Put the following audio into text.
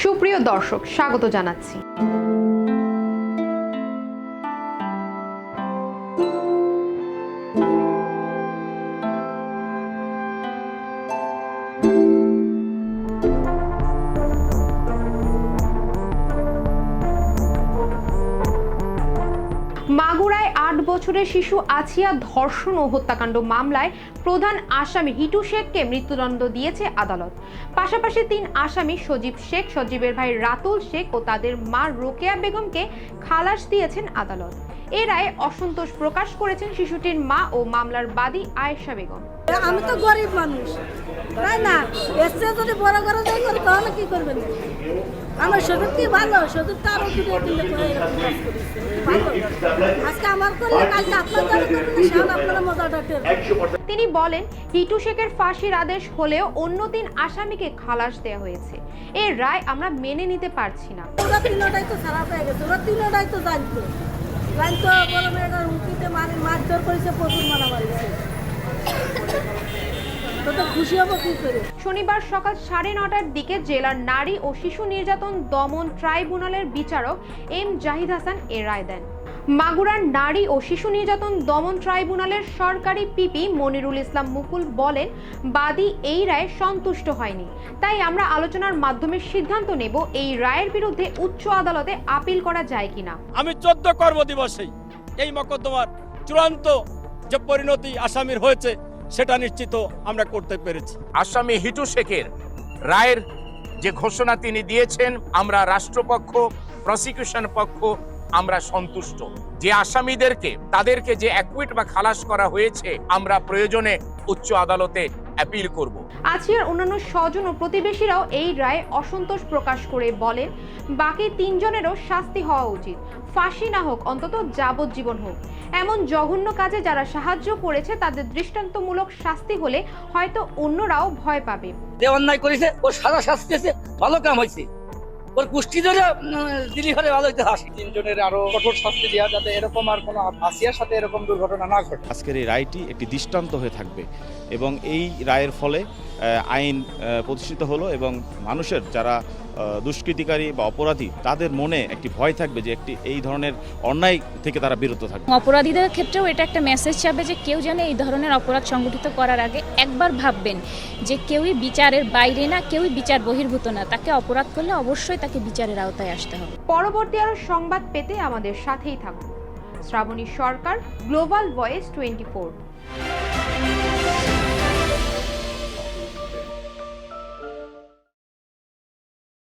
সুপ্রিয় দর্শক, স্বাগত জানাচ্ছি। মাগুরায় ৮ বছরের শিশু আছিয়া ধর্ষণ ও হত্যাকাণ্ড মামলায় প্রধান আসামি হিটু শেখকে মৃত্যুদণ্ড দিয়েছে আদালত। পাশাপাশি ৩ আসামি সজীব শেখ, সজীবের ভাই রাতুল শেখ ও তাদের মা রোকেয়া বেগমকে খালাস দিয়েছেন আদালত। এ রায়ে অসন্তোষ প্রকাশ করেছেন শিশুটির মা ও মামলার বাদী আয়েশা বেগম। আমি তো গরিব মানুষ, তাই না? এসে যদি বড় করে যাই করে তাহলে কি করবেন? আমার সদর কি ভালো, সদর তো আরো দিলে আজকে আমার করলে কালকে আপনার করবেন, আপনারা মজাটা টের। তিনি বলেন, হিটু শেখের ফাঁসির আদেশ হলেও অন্য ৩ আসামিকে খালাস দেওয়া হয়েছে। এর রায় আমরা মেনে নিতে পারছি না। ওরা তিনটাই তো খারাপ হয়ে গেছে, ওরা তিনটাই তো জানতো বড় মেয়েটার হুমকিতে মারধর করেছে, প্রচুর মারামারি করেছে। শনিবার সকাল 9:30টার দিকে জেলার নারী ও শিশু নির্যাতন দমন ট্রাইব্যুনালের বিচারক এম জাহিদ হাসান এ রায় দেন। মাগুরার নারী ও শিশু নির্যাতন দমন ট্রাইব্যুনালের সরকারি পিপি মনিরুল ইসলাম মুকুল বলেন, বাদী এই রায়ে সন্তুষ্ট হয়নি, তাই আমরা আলোচনার মাধ্যমে সিদ্ধান্ত নেব এই রায়ের বিরুদ্ধে উচ্চ আদালতে আপিল করা যায় কিনা। আমি 14 কর্মদিবসেই এই মকদ্দমার চূড়ান্ত যে পরিণতি আসামির হয়েছে সেটা নিশ্চিত আমরা করতে পেরেছি। আসামি হিটু শেখের রায়ের যে ঘোষণা তিনি দিয়েছেন, আমরা রাষ্ট্রপক্ষ, প্রসিকিউশন পক্ষ আমরা সন্তুষ্ট। যে আসামিদেরকে তাদেরকে যে অ্যাকুইট বা খালাস করা হয়েছে, আমরা প্রয়োজনে উচ্চ আদালতে অ্যাপিল করব। আছিয়ার অন্যান্য স্বজন ও প্রতিবেশীরাও এই রায়ে অসন্তোষ প্রকাশ করে বলেন, বাকি ৩ জনেরও শাস্তি হওয়া উচিত, ফাঁসি না হোক অন্তত যাবজ্জীবন হোক। এমন জঘন্য কাজে যারা সাহায্য করেছে তাদের দৃষ্টান্তমূলক শাস্তি হলে হয়তো অন্যরাও ভয় পাবে। যে অন্যায় করেছে ওর সারা শাস্তি হয়েছে, ভালো কাম হয়েছে, ওর কুষ্টি ধরে দিলি ঘরে ভালো হইতে হাসি। 3 জনের আরো কঠোর শাস্তি দেওয়া, যাতে এরকম আর কোনো আসিয়ার সাথে এরকম দুর্ঘটনা না ঘটে। আজকের এই রায়টি একটি দৃষ্টান্ত হয়ে থাকবে এবং এই রায়ের ফলে আইন প্রতিষ্ঠিত হলো এবং মানুষের যারা দুষ্কৃতিকারী বা অপরাধী তাদের মনে একটি ভয় থাকবে যে এই ধরনের অন্যায় থেকে তারা বিরত থাকবে। অপরাধীদের ক্ষেত্রেও এটা একটা মেসেজ যাবে যে কেউ যেন এই ধরনের অপরাধ সংগঠিত করার আগে একবার ভাববেন যে কেউই বিচারের বাইরে না, কেউই বিচার বহির্ভূত না, তাকে অপরাধ করলে অবশ্যই তাকে বিচারের আওতায় আসতে হবে। পরবর্তী আরো সংবাদ পেতে আমাদের সাথেই থাকুন। শ্রাবণী সরকার, গ্লোবাল ভয়েস 24।